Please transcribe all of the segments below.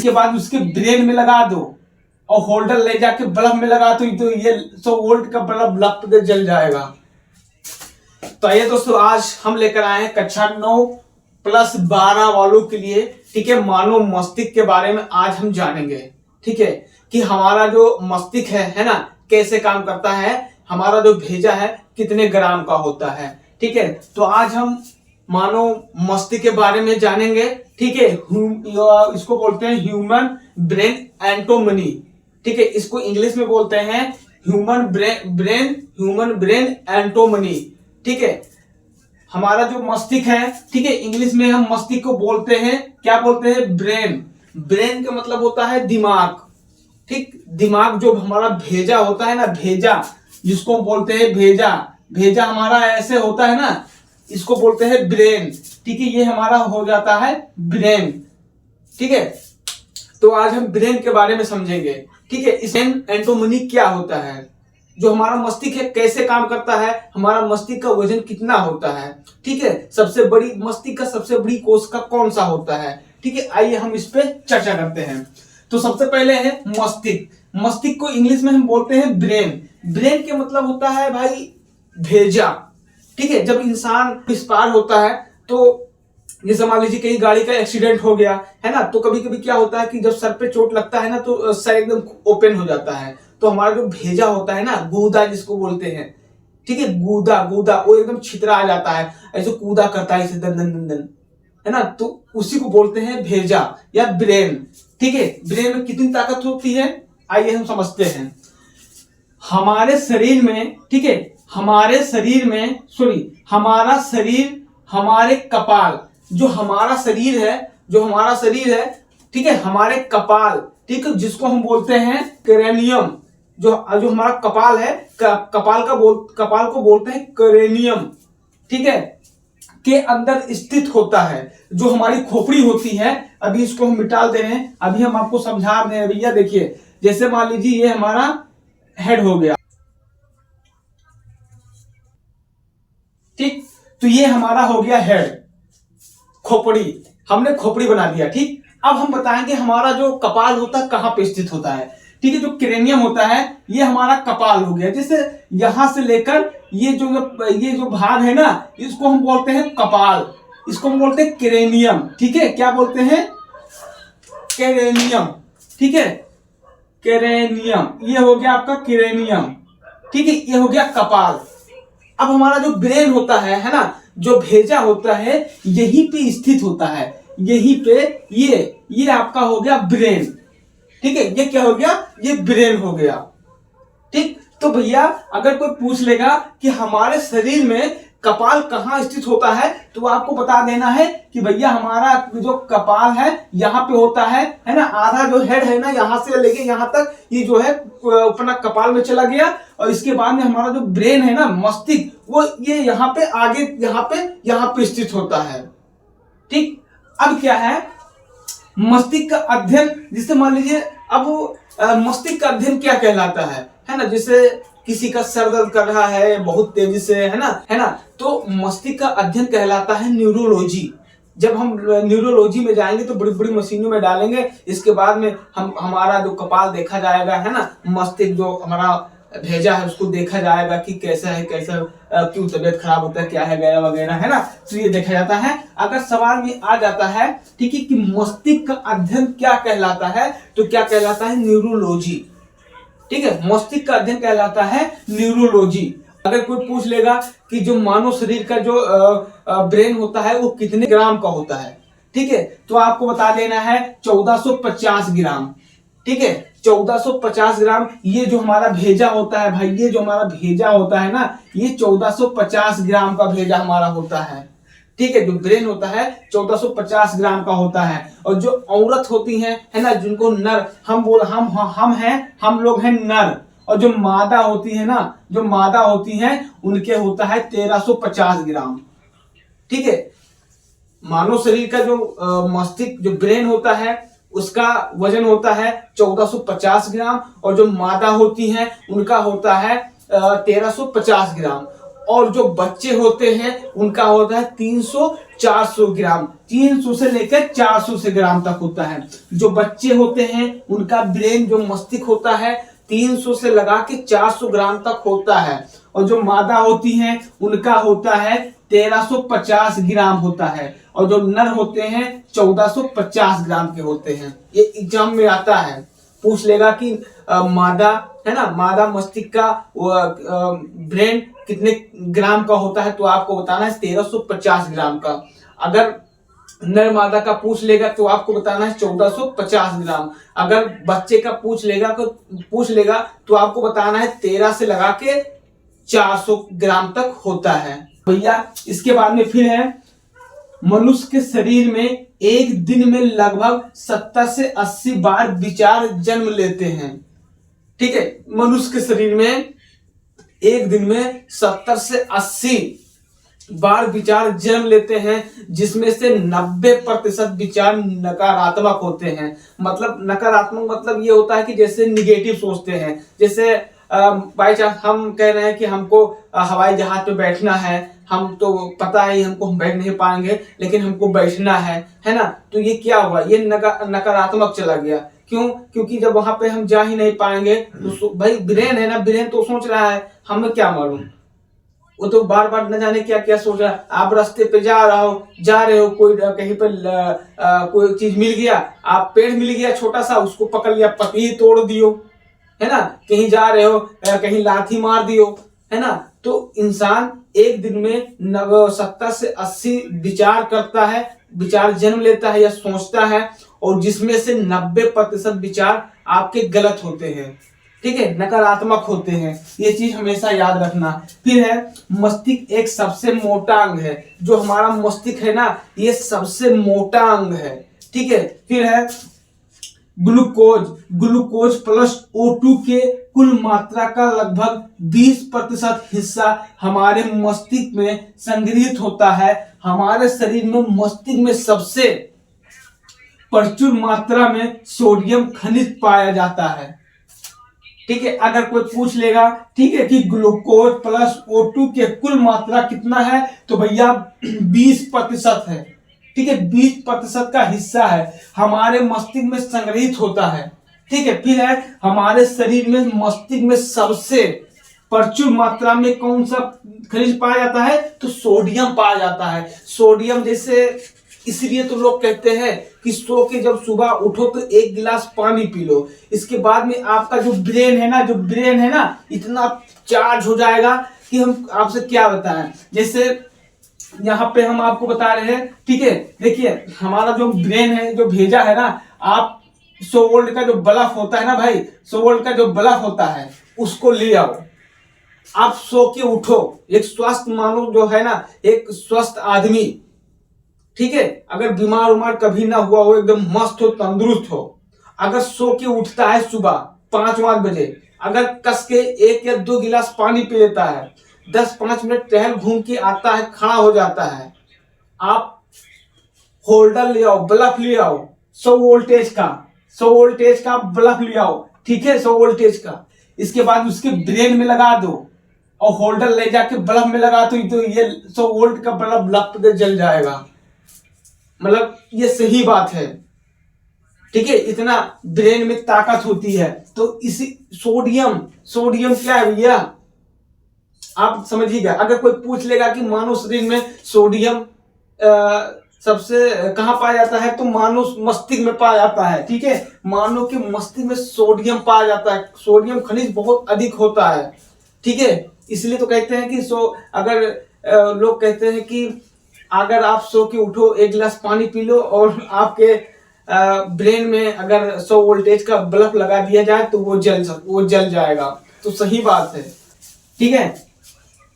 इसके बाद उसके ब्रेन में लगा दो और होल्डर ले जाके बल्ब में लगा दो, तो ये 100 वोल्ट का बल्ब लप के जल जाएगा। तो आइए दोस्तों, आज हम लेकर आए हैं कक्षा 9+12 वालों के लिए, ठीक है, मानव मस्तिष्क के बारे में आज हम जानेंगे। ठीक है, कि हमारा जो मस्तिष्क है ना, कैसे काम करता है, हमारा जो भेजा है कितने ग्राम का होता है। ठीक है, तो आज हम मानव मस्तिष्क के बारे में जानेंगे। ठीक है, इसको बोलते हैं ह्यूमन ब्रेन एनाटॉमी। ठीक है, इसको इंग्लिश में बोलते हैं ह्यूमन ब्रेन एनाटॉमी। ठीक है, हमारा जो मस्तिष्क है, ठीक है, इंग्लिश में हम मस्तिष्क को बोलते हैं, क्या बोलते हैं, ब्रेन। ब्रेन का मतलब होता है दिमाग। ठीक, दिमाग जो हमारा भेजा होता है ना, भेजा जिसको हम बोलते हैं भेजा, भेजा हमारा ऐसे होता है ना, इसको बोलते हैं ब्रेन। ठीक है, ये हमारा हो जाता है ब्रेन। ठीक है, तो आज हम ब्रेन के बारे में समझेंगे। ठीक है, इस एनाटॉमी क्या होता है, जो हमारा मस्तिष्क है कैसे काम करता है, हमारा मस्तिष्क का वजन कितना होता है। ठीक है, सबसे बड़ी मस्तिष्क का सबसे बड़ी कोशिका कौन सा होता है। ठीक है, आइए हम इस पे चर्चा करते हैं। तो सबसे पहले है मस्तिष्क। मस्तिष्क को इंग्लिश में हम बोलते हैं ब्रेन। ब्रेन के मतलब होता है भाई भेजा। ठीक है, जब इंसान एक्सपायर होता है तो जैसे मान लीजिए कहीं गाड़ी का एक्सीडेंट हो गया है ना, तो कभी कभी क्या होता है कि जब सर पे चोट लगता है ना, तो सर एकदम ओपन हो जाता है। तो हमारा जो भेजा होता है ना, गूदा जिसको बोलते हैं, ठीक है, गूदा वो एकदम छितरा आ जाता है, ऐसे कूदा करता है, ऐसे दन दन दन दन, है ना, तो उसी को बोलते हैं भेजा या ब्रेन। ठीक है, ब्रेन में कितनी ताकत होती है, आइए हम समझते हैं। हमारे शरीर में, ठीक है, हमारे शरीर में हमारा शरीर, हमारे कपाल, जो हमारा शरीर है, ठीक है, हमारे कपाल, ठीक है, जिसको हम बोलते हैं क्रेनियम, जो हमारा कपाल है, कपाल को बोलते हैं क्रेनियम। ठीक है, के अंदर स्थित होता है। जो हमारी खोपड़ी होती है, अभी इसको हम मिटा दे रहे हैं, अभी हम आपको समझा रहे हैं। भैया देखिए, जैसे मान लीजिए ये हमारा हेड हो गया, ठीक, तो ये हमारा हो गया हेड, खोपड़ी, हमने खोपड़ी बना दिया। ठीक, अब हम बताएंगे हमारा जो कपाल होता है कहां पे स्थित होता है। ठीक है, जो क्रेनियम होता है ये हमारा कपाल हो गया, जैसे यहां से लेकर ये जो भाग है ना, इसको हम बोलते हैं कपाल, इसको हम बोलते हैं क्रेनियम। ठीक है, क्या बोलते हैं, क्रेनियम। ठीक है, क्रेनियम, ये हो गया आपका क्रेनियम। ठीक है, ये हो गया कपाल। अब हमारा जो ब्रेन होता है ना, जो भेजा होता है यहीं पे स्थित होता है, यहीं पे, ये आपका हो गया ब्रेन। ठीक है, ये क्या हो गया, ये ब्रेन हो गया। ठीक, तो भैया अगर कोई पूछ लेगा कि हमारे शरीर में कपाल कहाँ स्थित होता है, तो आपको बता देना है कि भैया हमारा जो कपाल है यहाँ पे होता है ना, आधा जो हेड है ना, यहाँ से लेके यहाँ तक ये जो है अपना कपाल में चला गया, और इसके बाद में हमारा जो ब्रेन है ना, मस्तिष्क, वो ये यहाँ पे आगे यहाँ पे स्थित होता है। ठीक, अब क्या है, मस्तिष्क का अध्ययन, जिससे मान लीजिए अब मस्तिष्क का अध्ययन क्या कहलाता है ना, जैसे किसी का सर दर्द कर रहा है बहुत तेजी से, है ना, तो मस्तिष्क का अध्ययन कहलाता है न्यूरोलॉजी। जब हम न्यूरोलॉजी में जाएंगे तो बड़ी बड़ी मशीनों में डालेंगे, इसके बाद में हमारा जो कपाल देखा जाएगा, है ना, मस्तिष्क जो हमारा भेजा है उसको देखा जाएगा कि कैसा है, क्यों तबीयत खराब होता है, क्या है, गया वगैरह, है ना, तो ये देखा जाता है। अगर सवाल में आ जाता है, ठीक है, कि मस्तिष्क का अध्ययन क्या कहलाता है, तो क्या कहलाता है, न्यूरोलॉजी। ठीक है, मस्तिष्क का अध्ययन कहलाता है न्यूरोलॉजी। अगर कोई पूछ लेगा कि जो मानव शरीर का जो ब्रेन होता है वो कितने ग्राम का होता है, ठीक है, तो आपको बता देना है 1450 ग्राम। ठीक है, 1450 ग्राम, ये जो हमारा भेजा होता है भाई, ये जो हमारा भेजा होता है ना, ये 1450 ग्राम का भेजा हमारा होता है। ठीक है, जो ब्रेन होता है 1450 ग्राम का होता है। और जो औरत होती हैं, है ना, जिनको नर हम लोग हैं नर, और जो मादा होती है ना, उनके होता है 1350 ग्राम। ठीक है, मानव शरीर का जो मस्तिष्क, जो ब्रेन होता है, उसका वजन होता है 1450 ग्राम, और जो मादा होती हैं उनका होता है 1350 ग्राम। और जो बच्चे होते हैं उनका होता है 300-400 ग्राम, 300 से लेकर 400 से ग्राम तक होता है। जो बच्चे होते हैं उनका ब्रेन, जो मस्तिष्क होता है 300 से लगा के 400 ग्राम तक होता है, और जो मादा होती हैं उनका होता है 1350 ग्राम होता है, और जो नर होते हैं 1450 ग्राम के होते हैं। ये एग्जाम में आता है, पूछ लेगा कि मादा है ना, मादा मस्तिष्क का ब्रेन कितने ग्राम का होता है, तो आपको बताना है 1350 ग्राम का। अगर नर मादा का पूछ लेगा तो आपको बताना है 1450 ग्राम। अगर बच्चे का पूछ लेगा तो आपको बताना है 13 से लगा के 400 ग्राम तक होता है भैया। इसके बाद में फिर है, मनुष्य के शरीर में एक दिन में लगभग 70 से 80 बार विचार जन्म लेते हैं। ठीक है, मनुष्य के शरीर में एक दिन में 70 से 80 बार विचार जन्म लेते हैं, जिसमें से 90% विचार नकारात्मक होते हैं। मतलब नकारात्मक मतलब ये होता है कि जैसे निगेटिव सोचते हैं। जैसे बाई चांस हम कह रहे हैं कि हमको हवाई जहाज पे बैठना है, हम तो पता है हमको हम बैठ नहीं पाएंगे, लेकिन हमको बैठना है ना, तो ये क्या हुआ, ये नकारात्मक चला गया। क्यों? क्योंकि जब वहां पे हम जा ही नहीं पाएंगे तो भाई ब्रेन है ना, ब्रेन तो सोच रहा है, हमें क्या मालूम, वो तो बार बार न जाने क्या क्या सोच रहा है। आप रास्ते पे जा रहे हो, कोई कहीं पे कोई चीज मिल गया, आप पेड़ मिल गया छोटा सा, उसको पकड़ लिया, पत्ती तोड़ दियो, है ना। कहीं जा रहे हो, कहीं लाठी मार दियो, है ना। तो इंसान एक दिन में 70 से 80 विचार करता है, विचार जन्म लेता है या सोचता है, और जिसमें से 90% विचार आपके गलत होते हैं। ठीक है, नकारात्मक होते हैं। ये चीज हमेशा याद रखना। फिर है, मस्तिष्क एक सबसे मोटा अंग है। जो हमारा मस्तिष्क है ना, ये सबसे मोटा अंग है। ठीक है, फिर है ग्लूकोज प्लस O2 के कुल मात्रा का लगभग 20% हिस्सा हमारे मस्तिष्क में संग्रहित होता है। हमारे शरीर में मस्तिष्क में सबसे प्रचुर मात्रा में सोडियम खनिज पाया जाता है। ठीक है, अगर कोई पूछ लेगा, ठीक है, कि ग्लूकोज प्लस O2 के कुल मात्रा कितना है, तो भैया 20% है। ठीक है, 20% का हिस्सा है हमारे मस्तिष्क में संग्रहित होता है। ठीक है, फिर है, हमारे शरीर में मस्तिष्क में सबसे प्रचुर मात्रा में कौन सा खनिज पाया जाता है, तो सोडियम पाया जाता है। सोडियम जैसे इसलिए तो लोग कहते हैं कि सो के जब सुबह उठो तो 1 गिलास पानी पी लो, इसके बाद में आपका जो ब्रेन है ना इतना चार्ज हो जाएगा कि हम आपसे क्या बताएं। जैसे यहाँ पे हम आपको बता रहे हैं, ठीक है, देखिए हमारा जो ब्रेन है, जो भेजा है ना, आप 100 वोल्ट का जो बल्ब होता है ना भाई, 100 वोल्ट का जो बल्ब होता है उसको ले आओ, आप सो के उठो। एक स्वस्थ मानव जो है ना, एक स्वस्थ आदमी, ठीक है, अगर बीमार उमार कभी ना हुआ हो, एकदम मस्त हो, तंदुरुस्त हो, अगर सो के उठता है सुबह 5-5 बजे, अगर कस के 1 या 2 गिलास पानी पी लेता है, 10-5 मिनट टहल घूम के आता है, खड़ा हो जाता है, आप होल्डर ले आओ, बल्ब ले आओ 100 वोल्टेज का बल्ब ले आओ, ठीक है, 100 वोल्टेज का। इसके बाद उसके ब्रेन में लगा दो और होल्डर ले जाके बल्ब में लगा दो, तो ये 100 वोल्ट का बल्ब लपट जल जाएगा। मतलब ये सही बात है। ठीक है, इतना ब्रेन में ताकत होती है। तो इसी सोडियम क्या है भैया, आप समझिएगा। अगर कोई पूछ लेगा कि मानव शरीर में सोडियम सबसे कहां पाया जाता है, तो मानव मस्तिष्क में पाया जाता है। ठीक है, मानव के मस्तिष्क में सोडियम पाया जाता है। सोडियम खनिज बहुत अधिक होता है। ठीक है, इसलिए तो कहते हैं कि अगर लोग कहते हैं कि अगर आप सो के उठो, 1 गिलास पानी पी लो और आपके ब्रेन में अगर 100 वोल्टेज का बल्ब लगा दिया जाए तो वो जल जाएगा। तो सही बात है। ठीक है,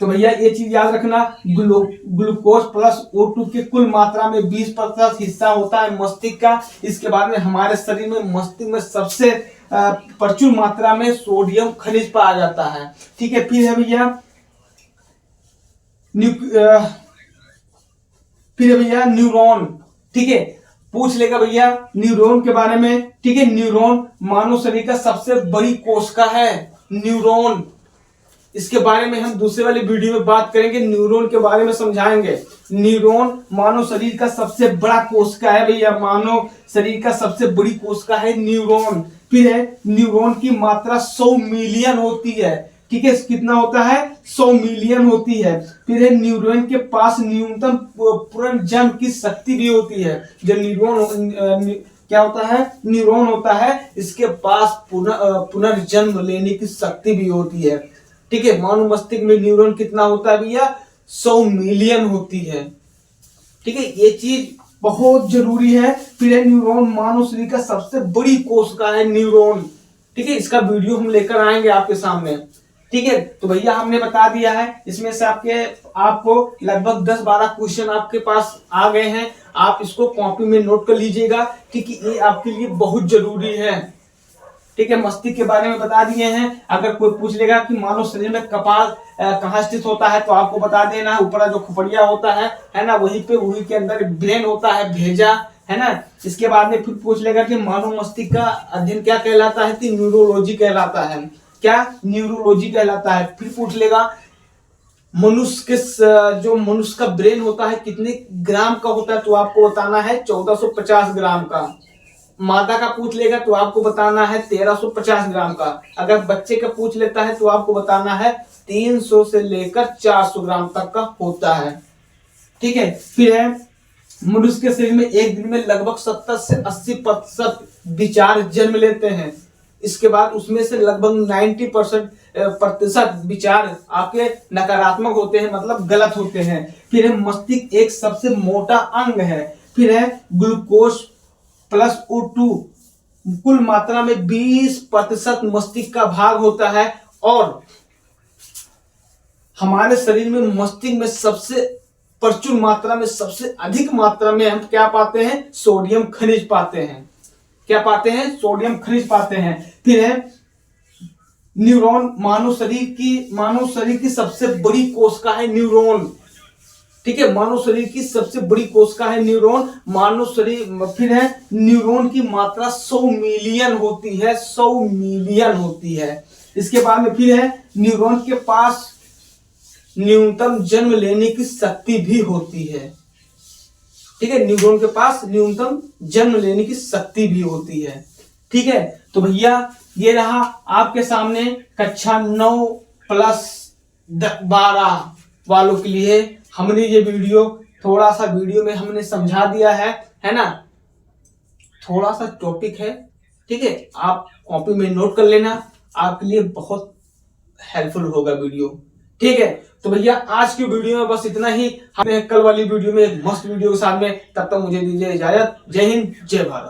तो भैया ये चीज याद रखना, ग्लूकोज प्लस O2 के कुल मात्रा में 20% हिस्सा होता है मस्तिष्क का। इसके बाद में हमारे शरीर में मस्तिष्क में सबसे प्रचुर मात्रा में सोडियम खनिज पाया जाता है। ठीक है, फिर है भैया न्यूरॉन। ठीक है, पूछ लेगा भैया न्यूरॉन के बारे में। ठीक है, न्यूरॉन मानव शरीर का सबसे बड़ी कोशिका है। न्यूरॉन इसके बारे में हम दूसरे वाली वीडियो में बात करेंगे, न्यूरॉन के बारे में समझाएंगे। न्यूरॉन मानव शरीर का सबसे बड़ा कोशिका है भैया, मानव शरीर का सबसे बड़ी कोशिका है न्यूरॉन। फिर है न्यूरॉन की मात्रा 100 मिलियन होती है, ठीक है, कितना होता है 100 मिलियन होती है। फिर है न्यूरॉन के पास न्यूनतम पुनर्जन्म की शक्ति भी होती है। जो न्यूरॉन क्या होता है, न्यूरॉन होता है, इसके पास पुनर्जन्म लेने की शक्ति भी होती है, ठीक है। मानव मस्तिष्क में न्यूरॉन कितना होता है भैया, 100 मिलियन होती है, ठीक है, ये चीज बहुत जरूरी है। फिर है न्यूरॉन मानव शरीर का सबसे बड़ी कोशिका है न्यूरॉन, ठीक है, इसका वीडियो हम लेकर आएंगे आपके सामने, ठीक है। तो भैया हमने बता दिया है, इसमें से आपको लगभग 10-12 क्वेश्चन आपके पास आ गए हैं। आप इसको कॉपी में नोट कर लीजिएगा, ठीक है, ये आपके लिए बहुत जरूरी है, ठीक है। मस्तिष्क के बारे में बता दिए हैं। अगर कोई पूछ लेगा कि मानव शरीर में कपाल कहाँ स्थित होता है, तो आपको बता देना ऊपर जो खोपड़िया होता है ना, वहीं पे, वहीं के अंदर ब्रेन होता है, भेजा है ना। इसके बाद में फिर पूछ लेगा कि मानव मस्तिष्क का अध्ययन क्या कहलाता है, कि न्यूरोलॉजी कहलाता है। क्या, न्यूरोलॉजी कहलाता है। फिर पूछ लेगा मनुष्य के जो मनुष्य का ब्रेन होता है कितने ग्राम का होता है, तो आपको बताना है 1450 ग्राम का। मादा का पूछ लेगा तो आपको बताना है 1350 ग्राम का। अगर बच्चे का पूछ लेता है तो आपको बताना है 300 से लेकर 400 ग्राम तक का होता है, ठीक है। फिर है मनुष्य के शरीर में एक दिन में लगभग 70 से 80% विचार जन्म लेते हैं। इसके बाद उसमें से लगभग 90% विचार आपके नकारात्मक होते हैं, मतलब गलत होते हैं। फिर है मस्तिष्क एक सबसे मोटा अंग है। फिर है ग्लूकोज प्लस O2 कुल मात्रा में 20% मस्तिष्क का भाग होता है। और हमारे शरीर में मस्तिष्क में सबसे प्रचुर मात्रा में, सबसे अधिक मात्रा में हम क्या पाते हैं, सोडियम खनिज पाते हैं। क्या पाते हैं, सोडियम खनिज पाते हैं। फिर है न्यूरॉन मानव शरीर की सबसे बड़ी कोशिका है न्यूरॉन, ठीक है, मानव शरीर की सबसे बड़ी कोशिका है न्यूरॉन। मानव शरीर, फिर है न्यूरॉन की मात्रा 100 मिलियन होती है, 100 मिलियन होती है। इसके बाद में फिर है न्यूरॉन के पास न्यूनतम जन्म लेने की शक्ति भी होती है, ठीक है, न्यूरॉन के पास न्यूनतम जन्म लेने की शक्ति भी होती है, ठीक है। तो भैया ये रहा आपके सामने कक्षा 9+12 वालों के लिए हमने ये वीडियो, थोड़ा सा वीडियो में हमने समझा दिया है ना, थोड़ा सा टॉपिक है, ठीक है, आप कॉपी में नोट कर लेना, आपके लिए बहुत हेल्पफुल होगा वीडियो, ठीक है। तो भैया आज की वीडियो में बस इतना ही। हमें कल वाली वीडियो में एक मस्त वीडियो के साथ में, तब तक मुझे दीजिए इजाजत। जय हिंद, जय भारत।